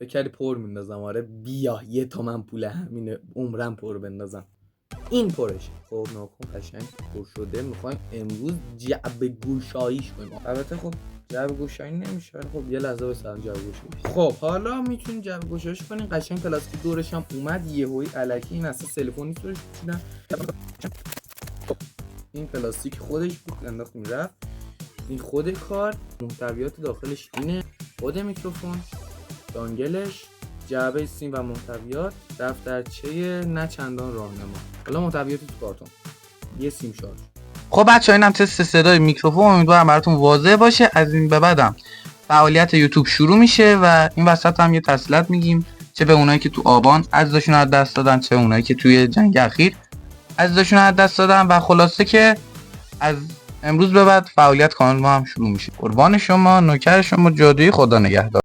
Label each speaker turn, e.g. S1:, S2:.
S1: فکر کردی پر میندازم؟ آره بیا یه تومن پول همینه عمرم پر بندازم. این پرش. خب ناکن قشنگ پر شده. میخوایم امروز جعبه گوشاییش کنیم. البته خب جعبه گوشایی نمیشه، ولی خب یه لحظه بسازم جعبه گوشایی. خب حالا میتونیم جعبه گوشاییش کنیم. قشنگ پلاستیک دورش هم اومد یهویی الکی. این اصلا تلفنی دورش میشینن. این پلاستیک خودش بود انداخت میرفت. این خود کار، محتویات داخلش اینه، خود میکروفون، دانگلش، جعبه سیم و محتویات، دفترچه نه چندان راهنما. حالا محتویات تو کارتون، یه سیم شارژ.
S2: خب بچه‌ها اینم تست صدای میکروفون، امیدوارم براتون واضح باشه. از این به بعدم فعالیت یوتیوب شروع میشه و این وسط هم یه تسلیت میگیم چه به اونایی که تو آبان عزیزشون از دست دادن، چه اونایی که توی جنگ اخیر عزیزشون از دست دادن. و خلاصه که از امروز به بعد فعالیت کانال ما هم شروع میشه. قربان شما، نوکر شما، جادویی، خدا نگهدار.